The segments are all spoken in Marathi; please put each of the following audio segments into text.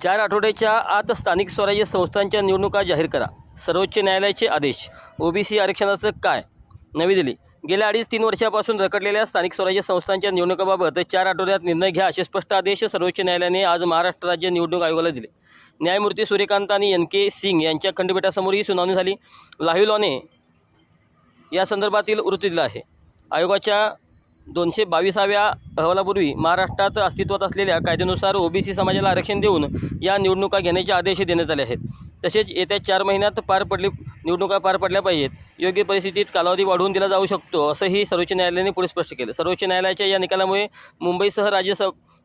4 आठवड्याच्या आत स्थानिक स्वराज्य संस्थांच्या निवडणुका जाहीर करा. सर्वोच्च न्यायालयाचे आदेश. ओबीसी आरक्षणाचं काय? नवी दिल्ली. गेल्या 2.5-3 वर्षापासून रखडलेल्या स्थानिक स्वराज्य संस्थांच्या निवडणुकाबाबत 4 आठवड्यात निर्णय घ्या असे स्पष्ट आदेश सर्वोच्च न्यायालयाने आज महाराष्ट्र राज्य निवडणूक आयोगाला दिले. न्यायमूर्ती सूर्यकांत आणि एन.के. सिंग यांच्या खंडपीठासमोर ही सुनावणी झाली. लाहिलॉने या संदर्भातील वृत्त दिलं आहे. आयोगाच्या 222व्या अहवालापूर्वी महाराष्ट्रात अस्तित्वात असलेल्या कायद्यानुसार ओबीसी समाजाला आरक्षण देऊन या निवडणुका घेण्याचे आदेश देण्यात आले आहेत. तसेच येत्या 4 महिन्यात निवडणुका पार पडल्या पाहिजेत. योग्य परिस्थितीत कालावधी वाढवून दिला जाऊ शकतो असंही सर्वोच्च न्यायालयाने पुढे स्पष्ट केलं. सर्वोच्च न्यायालयाच्या या निकालामुळे मुंबईसह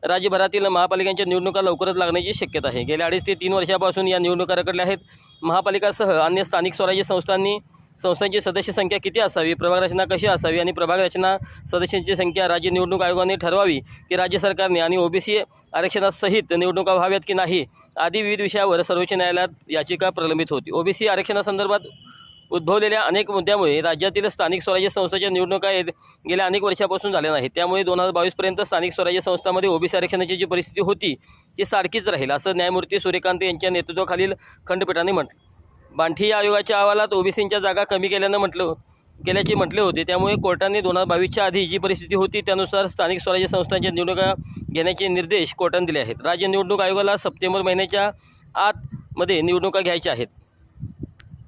राज्यभरातील महापालिकांच्या निवडणुका लवकरच लागण्याची शक्यता आहे. गेल्या 2.5 ते 3 वर्षापासून या निवडणुका रखडल्या आहेत. महापालिकासह अन्य स्थानिक स्वराज्य संस्थांची सदस्य संख्या किती असावी, प्रभाग रचना कशी असावी आणि प्रभाग रचना सदस्यांची संख्या राज्य निवडणूक आयोगाने ठरवावी की राज्य सरकारने आणि ओबीसी आरक्षणासहित निवडणुका व्हाव्यात की नाही आदी विविध विषयावर सर्वोच्च न्यायालयात याचिका प्रलंबित होती. ओबीसी आरक्षणासंदर्भात उद्भवलेल्या अनेक मुद्द्यामुळे राज्यातील स्थानिक स्वराज्य संस्थांच्या निवडणुका गेल्या अनेक वर्षापासून झाल्या नाहीत. त्यामुळे 2022पर्यंत स्थानिक स्वराज्य संस्थांमध्ये ओबीसी आरक्षणाची जी परिस्थिती होती ती सारखीच राहील असं न्यायमूर्ती सूर्यकांत यांच्या नेतृत्वाखालील खंडपीठाने म्हटलं. बांठी या आयोगाच्या अहवालात ओबीसींच्या जागा कमी केल्याचे म्हटले होते. त्यामुळे कोर्टाने 2022च्या आधी जी परिस्थिती होती त्यानुसार स्थानिक स्वराज्य संस्थांच्या निवडणुका घेण्याचे निर्देश कोर्टाने दिले आहेत. राज्य निवडणूक आयोगाला सप्टेंबर महिन्याच्या आतमध्ये निवडणुका घ्यायच्या आहेत.